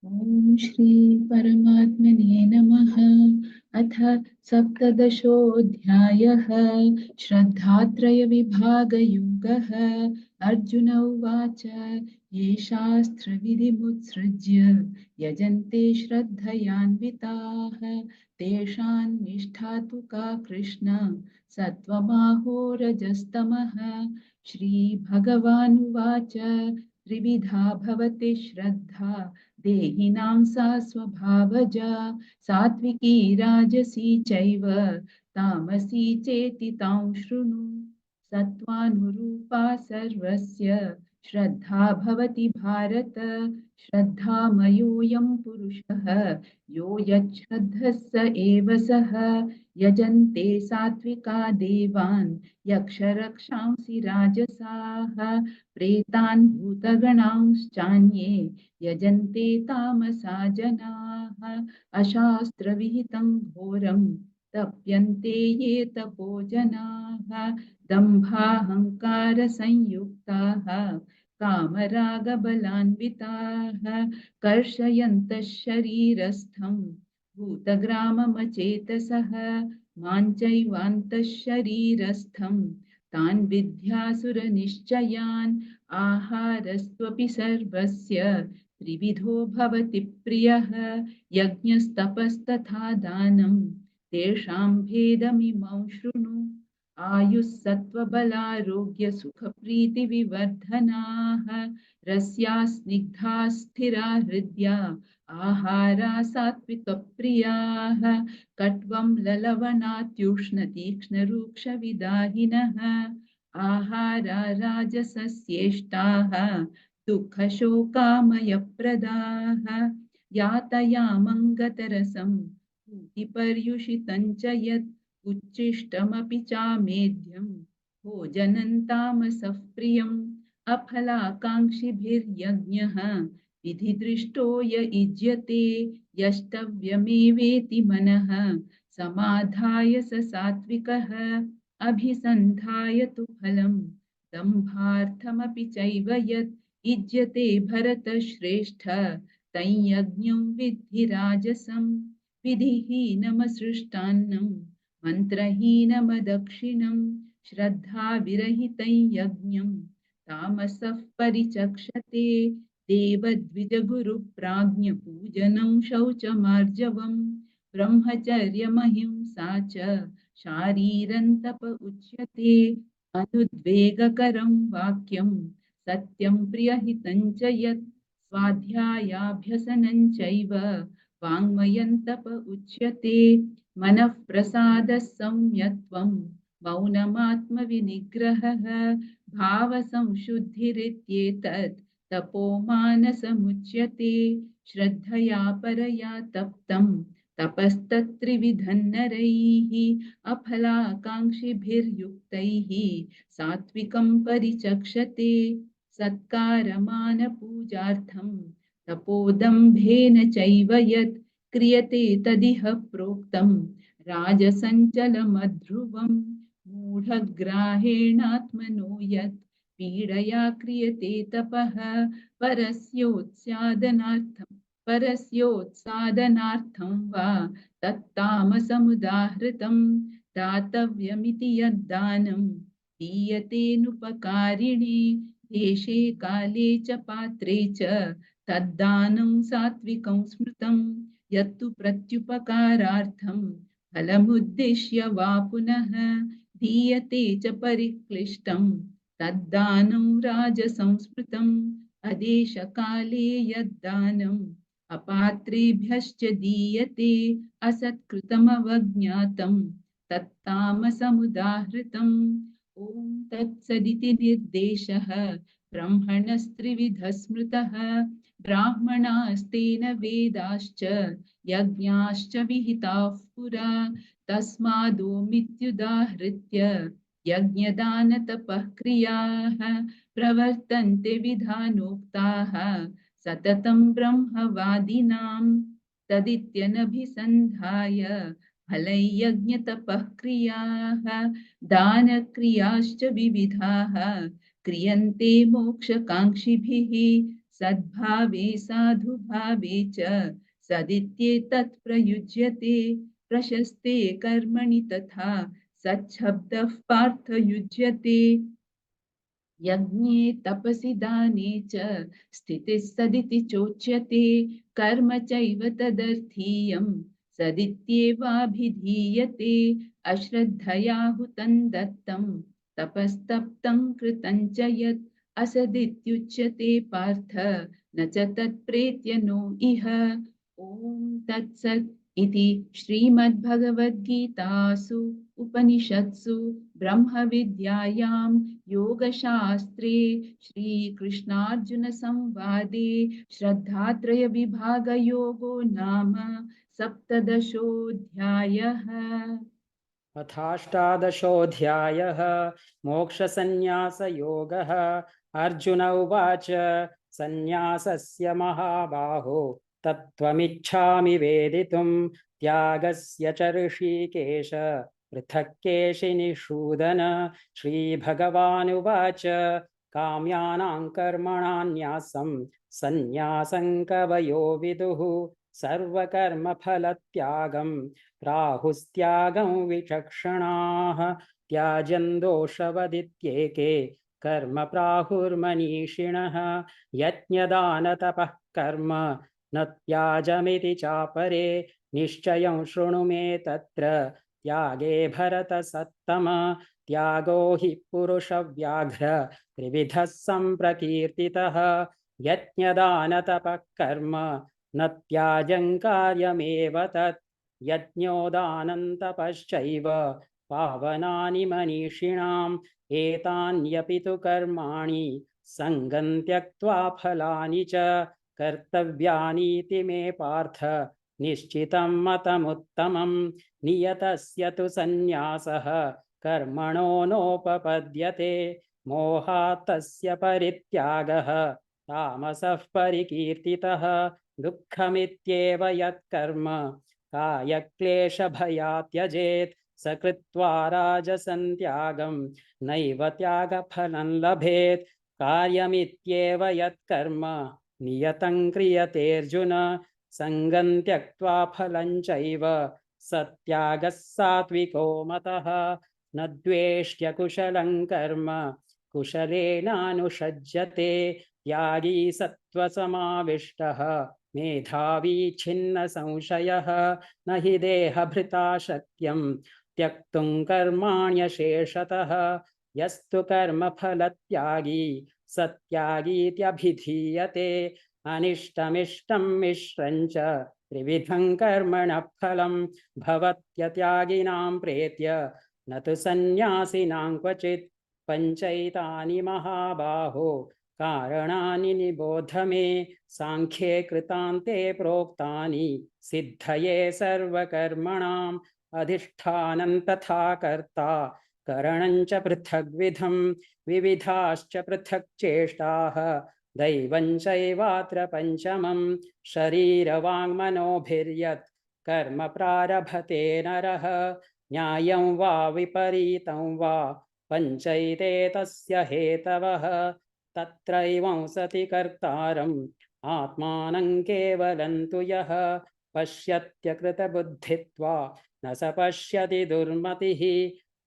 ॐ श्री परमात्मने नमः। अथ सप्तदशोऽध्यायः। श्रद्धात्रयविभागयोगः। अर्जुन उवाच ये शास्त्रविधिमुत्सृज्य यजन्ते श्रद्धयान्विताः तेषां निष्ठा तु का कृष्ण सत्त्वमाहोरजस्तमः। श्रीभगवानुवाच त्रिविधा भवति श्रद्धा देहिनां सा स्वभावजा सात्विकी राजसी चैव तामसी चेति तां शृणु। सत्त्वानुरूपा सर्वस्य श्रद्धा भवति भारत। श्रद्धामयोऽयं पुरुषः यो यच्छ्रद्धः स एव सः। यजन्ते सात्विका देवान् यक्षरक्षांसि राजसाः प्रेतान् भूतगणांश्चान्ये यजन्ते तामसा जनाः। अशास्त्रविहितं घोरं तप्यन्ते ये तपो जनाः दम्भाहङ्कारसंयुक्ताः कामरागबलान्विताः कर्षयन्तः शरीरस्थं भूतग्राममचेतसः मां चैवान्तः शरीरस्थं तान् विद्यासुरनिश्चयान्। आहारस्त्वपि सर्वस्य त्रिविधो भवति प्रियः यज्ञस्तपस्तथा दानं तेषां भेदमिमं शृणु। आयुः सत्त्वबलारोग्यसुखप्रीतिविवर्धनाः रस्याः स्निग्धा स्थिरा हृद्या आहारा सात्विकप्रियाः कट्वं ललवणात्युष्णतीक्ष्णरूक्षविदाहिनः आहारा राजसस्येष्टाः दुःखशोकामयप्रदाः यातयामङ्गतरसं पूतिपर्युषितं च यत् उच्छिष्टमपि चामेध्यं भोजनं तामसः प्रियम्। अफलाकाङ्क्षिभिर्यज्ञः विधिदृष्टो य युज्यते यष्टव्यमेवेति मनः समाधाय स सात्विकः। अभिसन्धाय तु फलं दम्भार्थमपि चैव यत् युज्यते भरतश्रेष्ठ तं यज्ञं विद्धि राजसं। विधिहीनमसृष्टान्नं मन्त्रहीनमदक्षिणं श्रद्धाविरहितं यज्ञं तामसः परिचक्षते। देवद्विजगुरुप्राज्ञपूजनं शौचमार्जवम् ब्रह्मचर्यमहिंसा च शारीरन्तप उच्यते। अनुद्वेगकरं वाक्यं सत्यं प्रियहितं च यत् स्वाध्यायाभ्यसनं चैव वाङ्मयं तप उच्यते। मनः प्रसादः संयत्वं मौनमात्मविनिग्रहः भावसंशुद्धिरित्येतत् तपो मानसमुच्यते। श्रद्धया परया तप्तं तपस्तत्त्रिविधं नरैः अफलाकाङ्क्षिभिर्युक्तैः सात्विकं परिचक्षते। सत्कारमानपूजार्थं तपोदम्भेन चैव यत् क्रियते तदिह प्रोक्तं राजसञ्चलमध्रुवं। मूढग्राहेणात्मनो यत् पीडया क्रियते तपः परस्योत्सादनार्थं वा तत्तामसमुदाहृतं। दातव्यमिति यद्दानं दीयतेनुपकारिणे देशे काले च पात्रे च तद्दानं सात्विकं स्मृतं। यत्तु प्रत्युपकारार्थं फलमुद्दिश्य वा पुनः दीयते च परिक्लिष्टं तद्दानं राजसंस्मृतम्। अदेशकाले यद्दानम् अपात्रेभ्यश्च दीयते असत्कृतमवज्ञातं तत्तामसमुदाहृतम्। ॐ तत्सदिति निर्देशः ब्रह्मणस्त्रिविधः स्मृतः ब्राह्मणास्तेन वेदाश्च यज्ञाश्च विहिताः पुरा तस्मादोमित्युदाहृत्य यज्ञदानतपः क्रियाः प्रवर्तन्ते विधानोक्ताः सततं ब्रह्मवादिनां तदित्यनभिसन्धाय फलैर्यज्ञतपः क्रियाः दानक्रियाश्च विविधाः क्रियन्ते मोक्षकाङ्क्षिभिः सद्भावे साधुभावे च सदित्येतत् प्रयुज्यते प्रशस्ते कर्मणि तथा सच्छब्दः पार्थयुज्यते यज्ञे तपसि दाने च स्थितिः सदिति चोच्यते कर्म चैव तदर्थीयं सदित्येवाभिधीयते अश्रद्धया हुतं दत्तं तपस्तप्तं कृतं च यत् असदित्युच्यते पार्थ न च तत्प्रेत्य नो इह ॐ तत्सत् इति श्रीमद्भगवद्गीतासु उपनिषत्सु ब्रह्मविद्यायां योगशास्त्रे श्रीकृष्णार्जुनसंवादे श्रद्धात्रयविभागयोगो नाम सप्तदशोऽध्यायः। अथाष्टादशोऽध्यायः मोक्षसंन्यासयोगः। अर्जुन उवाच सन्न्यासस्य महाबाहो तत्त्वमिच्छामि वेदितुं त्यागस्य च ऋषिकेश पृथक् केशिनिषूदन। श्रीभगवानुवाच काम्यानां कर्मणां न्यासं सन्न्यासं कवयो विदुः सर्वकर्मफलत्यागं प्राहुस्त्यागं विचक्षणाः त्याजन् दोषवदित्येके कर्म प्राहुर्मनीषिणः यज्ञदानतपः कर्म न त्याजमिति चापरे निश्चयं शृणु मे तत्र त्यागे भरतसत्तम त्यागो हि पुरुषव्याघ्र त्रिविधः सम्प्रकीर्तितः यज्ञदानतपः कर्म न त्याजं कार्यमेव तत् यज्ञोदानन्तपश्चैव पावनानि मनीषिणाम् एतान्यपि तु कर्माणि सङ्गं त्यक्त्वा फलानि च कर्तव्यानीति मे पार्थ निश्चितं मतमुत्तमं नियतस्य तु सन्न्यासः कर्मणो नोपपद्यते मोहात् तस्य परित्यागः तामसः परिकीर्तितः दुःखमित्येव यत्कर्म कायक्लेशभयात् त्यजेत् स कृत्वा राजसं त्यागं नैव त्यागफलं लभेत् कार्यमित्येव यत्कर्म नियतं क्रियतेऽर्जुन सङ्गं त्यक्त्वा फलं चैव सत्यागः सात्विको मतः न द्वेष्ट्य कुशलं कर्म कुशलेनानुषज्यते त्यागी सत्त्वसमाविष्टः मेधावी छिन्न संशयः न हि देहभृता शक्यं त्यक्तुं कर्माण्यशेषतः यस्तु कर्मफलत्यागी सत्यागीत्यभिधीयते अनिष्टमिष्टं मिश्रं च त्रिविधं कर्मणः फलं भवत्यत्यागिनां प्रेत्य न तु सन्न्यासिनां क्वचित् पञ्चैतानि महाबाहो कारणानि निबोध मे सांख्ये कृतान्ते प्रोक्तानि सिद्धये सर्वकर्मणाम् अधिष्ठानं तथा कर्ता करणं च पृथग्विधं विविधाश्च पृथक् चेष्टाः दैवं चैवात्र पञ्चमं शरीरवाङ्मनोभिर्यत् कर्म प्रारभते नरः न्यायं वा विपरीतं वा पञ्चैते तस्य हेतवः तत्रैवं सति कर्तारम् आत्मानं केवलं तु यः पश्यत्यकृतबुद्धित्वा न स पश्यति दुर्मतिः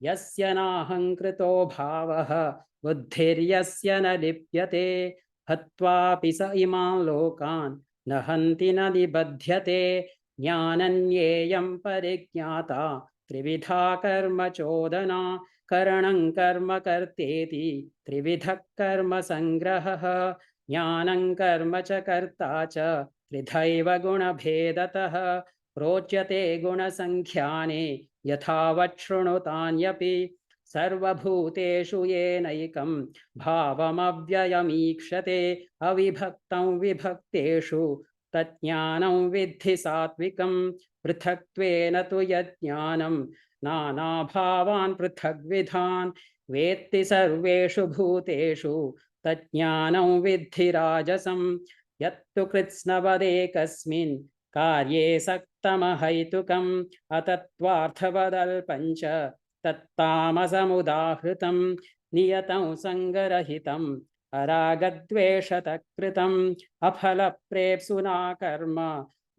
यस्य नाहङ्कृतो भावः बुद्धिर्यस्य न लिप्यते हत्वापि स इमान् लोकान् न हन्ति न निबध्यते ज्ञानन्येयं परिज्ञाता त्रिविधा कर्म चोदना करणं कर्म कर्तेति त्रिविधः कर्म संग्रहः ज्ञानं कर्म च कर्ता च त्रिधैव गुणभेदतः प्रोच्यते गुणसङ्ख्याने यथावत् शृणुतान्यपि सर्वभूतेषु येनैकं भावमव्ययमीक्षते अविभक्तं विभक्तेषु तज्ज्ञानं विद्धि सात्विकं पृथक्त्वेन तु यज्ञानं नानाभावान् पृथग्विधान् वेत्ति सर्वेषु भूतेषु तज्ज्ञानं विद्धि राजसं यत्तु कृत्स्नवदेकस्मिन् कार्ये सक्तमहैतुकम् अतत्त्वार्थवदल्पञ्च तत्तामसमुदाहृतं नियतं सङ्गरहितम् अरागद्वेषतः कृतम् अफलप्रेप्सुना कर्म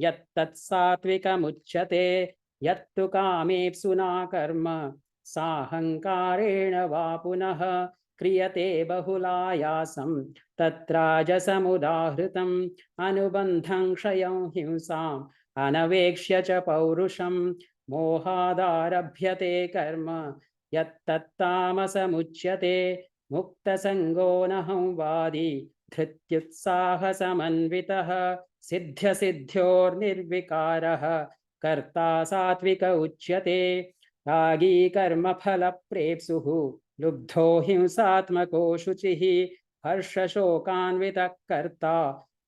यत्तत्सात्विकमुच्यते यत्तु कामेप्सुना कर्म साहङ्कारेण वा पुनः क्रियते बहुलायासं तत्राजसमुदाहृतम् अनुबन्धं क्षयं हिंसाम् अनवेक्ष्य च पौरुषं मोहादारभ्यते कर्म यत्तत्तामसमुच्यते मुक्तसङ्गो नहं वादी धृत्युत्साहसमन्वितः सिद्ध्यसिद्ध्योर्निर्विकारः कर्ता सात्विक उच्यते रागी कर्मफलप्रेप्सुः लुब्धो हिंसात्मको शुचिः हर्षशोकान्वितः कर्ता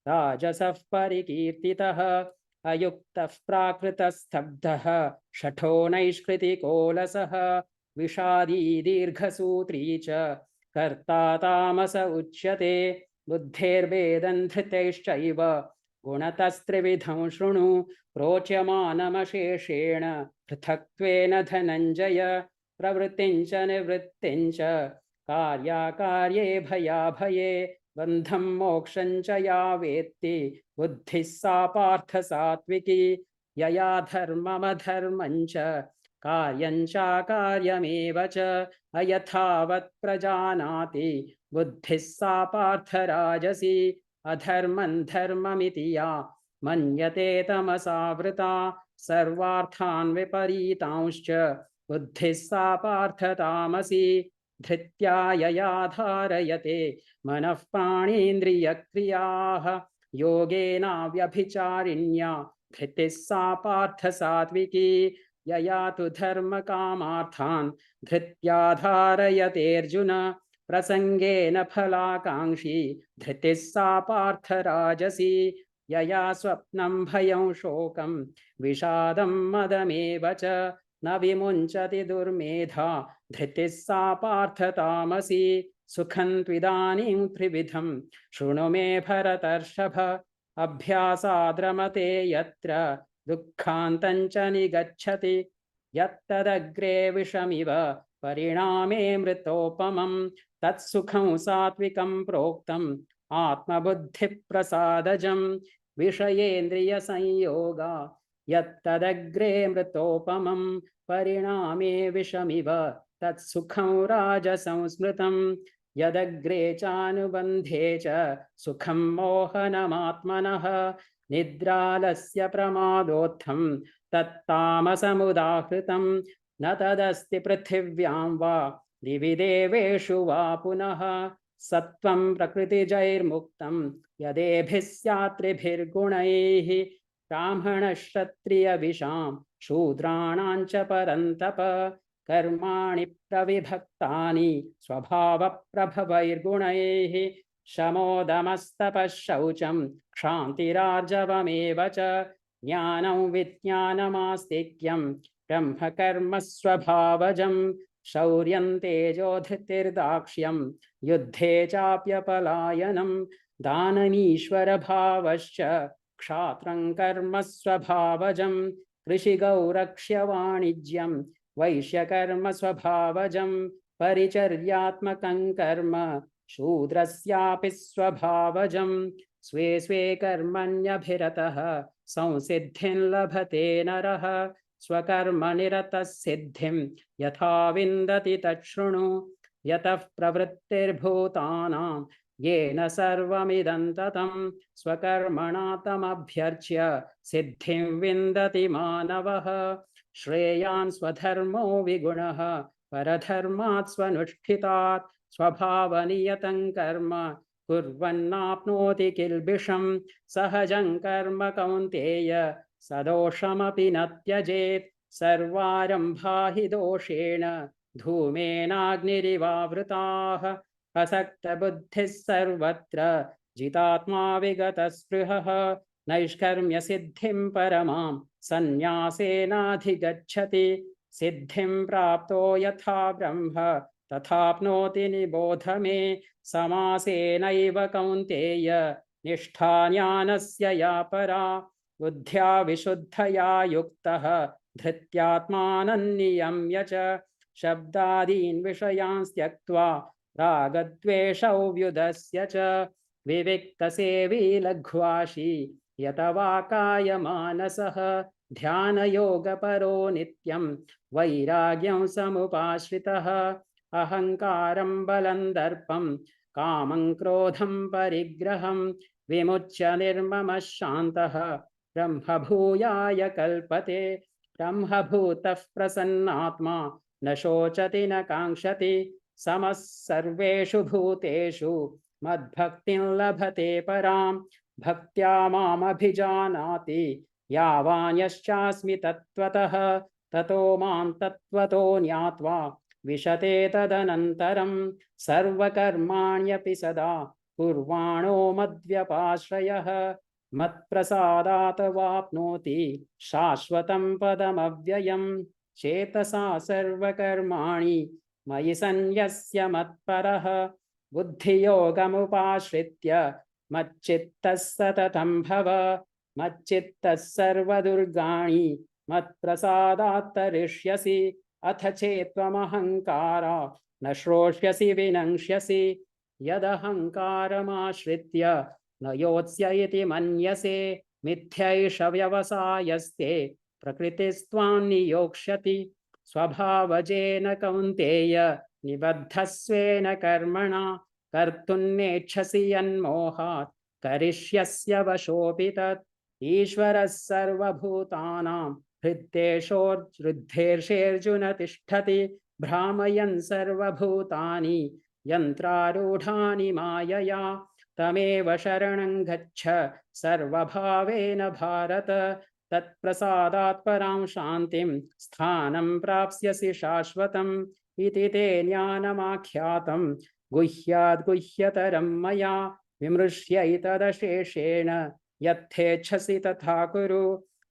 राजसः परिकीर्तितः अयुक्तः प्राकृतस्तब्धः शठो नैष्कृतिकोलसः विषादी दीर्घसूत्री च कर्ता तामस उच्यते बुद्धेर्वेदं धृतैश्चैव गुणतस्त्रिविधं शृणु प्रोच्यमानमशेषेण पृथक्त्वेन धनञ्जय प्रवृत्तिं च निवृत्तिं च कार्याकार्ये भयाभये बन्धं मोक्षं च या वेत्ति बुद्धिः सा पार्थ सात्विकी यया धर्ममधर्मं च कार्यं चाकार्यमेव च अयथावत् प्रजानाति बुद्धिः सा पार्थ राजसी अधर्मं धर्ममिति या मन्यते तमसावृता सर्वार्थान् विपरीतांश्च बुद्धिः सा पार्थ तामसी धृत्या यया धारयते मनः प्राणेन्द्रियक्रियाः योगेनाव्यभिचारिण्या धृतिः सा पार्थ सात्विकी यया तु धर्मकामार्थान् धृत्या धारयतेऽर्जुन प्रसङ्गेन फलाकाङ्क्षी धृतिः सा पार्थ राजसी यया स्वप्नं भयं शोकं विषादं मदमेव च न विमुञ्चति दुर्मेधा धृतिः सा पार्थ तामसी सुखं त्विदानीं त्रिविधं शृणु मे भरतर्षभ अभ्यासाद्रमते यत्र दुःखान्तं च निगच्छति यत्तदग्रे विषमिव परिणामे मृतोपमं तत्सुखं सात्विकं प्रोक्तम् आत्मबुद्धिप्रसादजं विषयेन्द्रियसंयोगा यत्तदग्रे मृतोपमं परिणामे विषमिव तत्सुखं राजसंस्मृतं यदग्रे चानुबन्धे च सुखं मोहनमात्मनः निद्रालस्य प्रमादोत्थं तत्तामसमुदाहृतं न तदस्ति पृथिव्यां वा दिवि देवेषु वा पुनः सत्वं प्रकृतिजैर्मुक्तं यदेभिः स्यात्रिभिर्गुणैः ब्राह्मणक्षत्रियविषां शूद्राणां च परन्तप कर्माणि प्रविभक्तानि स्वभावप्रभवैर्गुणैः शमोदमस्तपः शौचं क्षान्तिरार्जवमेव च ज्ञानं विज्ञानमास्तिक्यं ब्रह्मकर्म स्वभावजं शौर्यं तेजोधृतिर्दाक्ष्यं युद्धे चाप्यपलायनं दानमीश्वरभावश्च क्षात्रं कर्म स्वभावजं कृषिगौरक्ष्यवाणिज्यं वैश्यकर्म स्वभावजं परिचर्यात्मकं कर्म शूद्रस्यापि स्वभावजं स्वे स्वे कर्मण्यभिरतः संसिद्धिं लभते नरः स्वकर्मनिरतः सिद्धिं यथा विन्दति तच्छृणु यतः प्रवृत्तिर्भूतानां येन सर्वमिदं ततं स्वकर्मणा तमभ्यर्च्य सिद्धिं विन्दति मानवः श्रेयान् स्वधर्मो विगुणः परधर्मात् स्वनुष्ठितात् स्वभावनियतं कर्म कुर्वन्नाप्नोति किल्बिषं सहजं कर्म कौन्तेय सदोषमपि न त्यजेत् सर्वारम्भा हि दोषेण धूमेनाग्निरिवावृताः असक्तबुद्धिः सर्वत्र जितात्मा विगतस्पृहः नैष्कर्म्यसिद्धिं परमां सन्न्यासेनाधिगच्छति सिद्धिं प्राप्तो यथा ब्रह्म तथाप्नोति निबोध मे समासेनैव कौन्तेय निष्ठा ज्ञानस्य या परा बुद्ध्या विशुद्धया युक्तः धृत्यात्मानन्नियम्य च शब्दादीन् विषयान् त्यक्त्वा रागद्वेषौ व्युदस्य च विविक्तसेवी लघ्वाशी यतवाकायमानसः ध्यानयोगपरो नित्यं वैराग्यं समुपाश्रितः अहङ्कारं बलं दर्पं कामं क्रोधं परिग्रहं विमुच्य निर्ममः शान्तः ब्रह्मभूयाय कल्पते ब्रह्मभूतः प्रसन्नात्मा न शोचति न काङ्क्षति समः सर्वेषु भूतेषु मद्भक्तिं लभते परां भक्त्या मामभिजानाति यावान्यश्चास्मि तत्त्वतः ततो मां तत्त्वतो ज्ञात्वा विशते तदनन्तरं सर्वकर्माण्यपि सदा कुर्वाणो मद्व्यपाश्रयः मत्प्रसादात् वाप्नोति शाश्वतं पदमव्ययम् चेतसा सर्वकर्माणि मयि सन्न्यस्य मत्परः बुद्धियोगमुपाश्रित्य मच्चित्तः सततं भव मच्चित्तः सर्वदुर्गाणि मत्प्रसादात् तरिष्यसि अथ चेत्त्वमहङ्कारा न श्रोष्यसि विनङ्क्ष्यसि यदहङ्कारमाश्रित्य न योत्स्य इति मन्यसे मिथ्यैष व्यवसायस्ते प्रकृतिस्त्वां नियोक्ष्यति स्वभावजेन कौन्तेय निबद्धस्वेन कर्मणा कर्तुं नेच्छसि यन्मोहात् करिष्यस्य वशोऽपि तत् ईश्वरः सर्वभूतानां हृद्देशोर्हृद्देशेऽर्जुन तिष्ठति भ्रामयन् सर्वभूतानि यन्त्रारूढानि मायया तमेव शरणं गच्छ सर्वभावेन भारत तत्प्रसादात् परां शान्तिं स्थानं प्राप्स्यसि शाश्वतम् इति ते ज्ञानमाख्यातं गुह्याद् गुह्यतरं मया विमृश्यैतदशेषेण यथेच्छसि तथा कुरु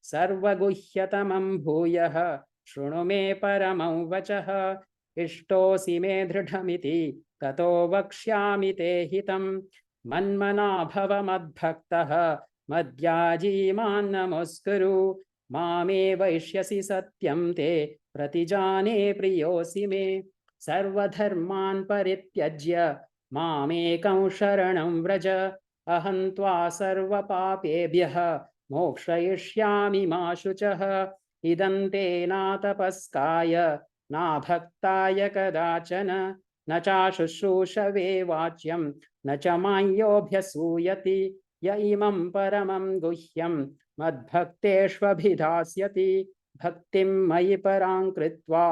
सर्वगुह्यतमं भूयः शृणु मे परमं वचः इष्टोऽसि मे दृढमिति ततो वक्ष्यामि ते हितं मन्मना भव मद्भक्तः मद्याजी मां नमस्कुरु मामे वैष्यसि सत्यं ते प्रतिजाने प्रियोऽसि मे सर्वधर्मान् परित्यज्य मामेकं शरणं व्रज अहं त्वा सर्वपापेभ्यः मोक्षयिष्यामि मा शुचः इदं ते नातपस्काय नाभक्ताय कदाचन न चाशुश्रूषवे वाच्यं न च माञ्योऽभ्यसूयति य इमं परमं गुह्यं मद्भक्तेष्वभिधास्यति भक्तिं मयि परां कृत्वा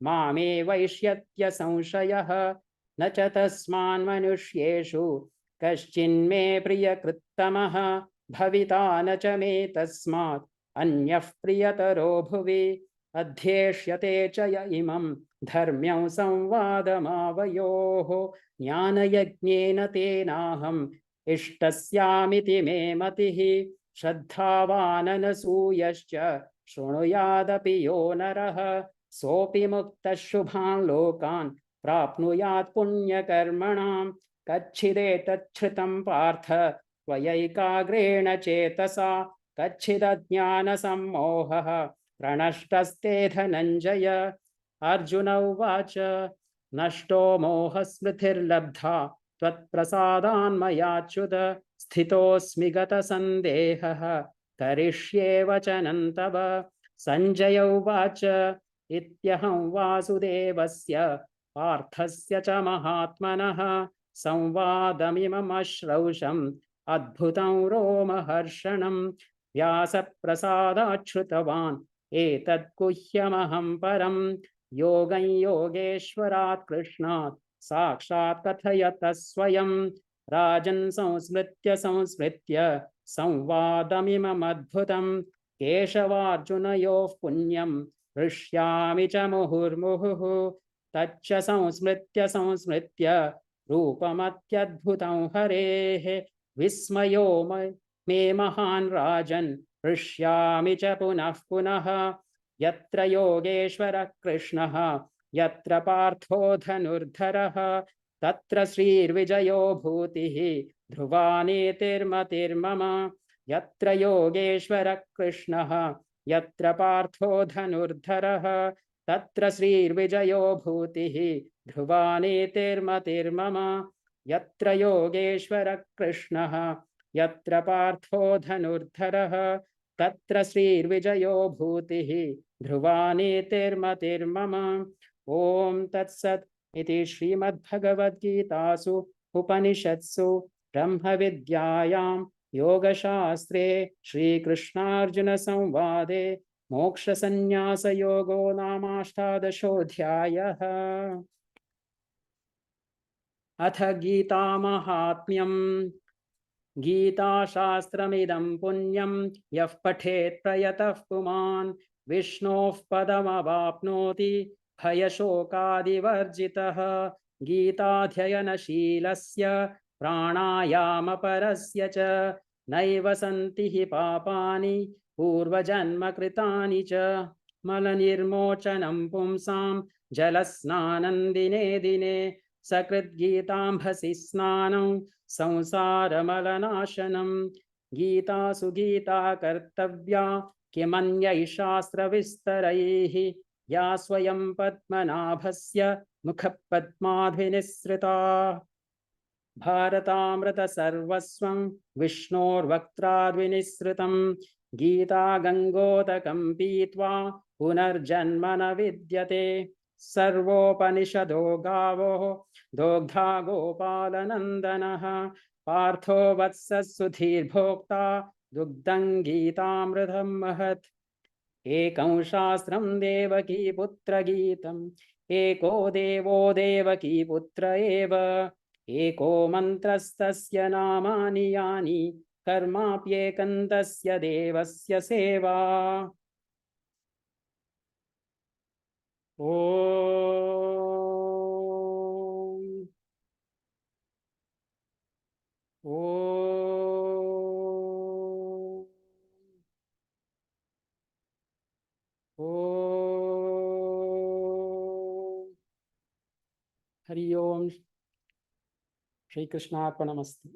मामे वैष्यत्य संशयः न च तस्मान्मनुष्येषु कश्चिन्मे प्रियकृत्तमः भविता न च मे तस्मात् अन्यः प्रियतरो भुवि अध्येष्यते च य इमं धर्म्यं संवादमावयोः ज्ञानयज्ञेन तेनाहम् इष्टस्यामिति मे मतिः श्रद्धावाननसूयश्च शृणुयादपि यो नरः सोऽपि मुक्तः शुभान् लोकान् प्राप्नुयात् पुण्यकर्मणां कच्चिदेतच्छ्रुतं पार्थ त्वयैकाग्रेण चेतसा कच्चिदज्ञानसम्मोहः प्रणष्टस्ते धनञ्जय अर्जुन उवाच नष्टो मोहस्मृतिर्लब्धा त्वत्प्रसादान्मयाच्युत स्थितोऽस्मि गतसन्देहः करिष्ये वचनं तव सञ्जय उवाच इत्यहं वासुदेवस्य पार्थस्य च महात्मनः संवादमिममश्रौषम् अद्भुतं रोमहर्षणं व्यासप्रसादाच्छ्रुतवान् एतद्गुह्यमहं परं योगं योगेश्वरात् कृष्णात् साक्षात् कथयतः स्वयं राजन् संस्मृत्य संवादमिममद्भुतं केशवार्जुनयोः पुण्यं हृष्यामि च मुहुर्मुहुः तच्च संस्मृत्य संस्मृत्य रूपमत्यद्भुतं हरेः विस्मयो मे महान् राजन् हृष्यामि च पुनः पुनः यत्र योगेश्वरः कृष्णः यत्र पार्थो धनुर्धरः तत्र श्रीर्विजयो भूतिः ध्रुवा नीतिर्मतिर्मम यत्र योगेश्वरः कृष्णः यत्र पार्थो धनुर्धरः तत्र श्रीर्विजयो भूतिः ध्रुवा नीतिर्मतिर्मम यत्र योगेश्वरः कृष्णः यत्र पार्थो धनुर्धरः तत्र श्रीर्विजयो भूतिः ध्रुवा नीतिर्मतिर्मम। ॐ तत्सत् इति श्रीमद्भगवद्गीतासु उपनिषत्सु ब्रह्मविद्यायां योगशास्त्रे श्रीकृष्णार्जुनसंवादे मोक्षसंन्यासयोगो नामाष्टादशोऽध्यायः। अथ गीतामाहात्म्यम्। गीताशास्त्रमिदं पुण्यं यः पठेत् प्रयतः पुमान् विष्णोः पदमवाप्नोति भयशोकादिवर्जितः। गीताध्ययनशीलस्य प्राणायामपरस्य च नैव सन्ति हि पापानि पूर्वजन्मकृतानि च। मलनिर्मोचनं पुंसां जलस्नानं दिने दिने सकृद्गीताम्भसि स्नानं संसारमलनाशनं। गीतासु गीता कर्तव्या किमन्यैः शास्त्रविस्तरैः या स्वयं पद्मनाभस्य मुखपद्माद्विनिसृता। भारतामृतसर्वस्वं विष्णोर्वक्त्राद्विनिसृतं। गीता गङ्गोदकं पीत्वा पुनर्जन्म न विद्यते। सर्वोपनिषदो गावो दोग्धा गोपालनन्दनः पार्थो वत्सः सुधीर्भोक्ता दुग्धं गीतामृतं महत्। एकं शास्त्रं देवकीपुत्रगीतम् एको देवो देवकीपुत्र एव एको मन्त्रस्तस्य नामानि यानि कर्माप्येकं तस्य देवस्य सेवा। ॐ ॐ ॐ हरि ओम। श्रीकृष्णार्पणमस्तु।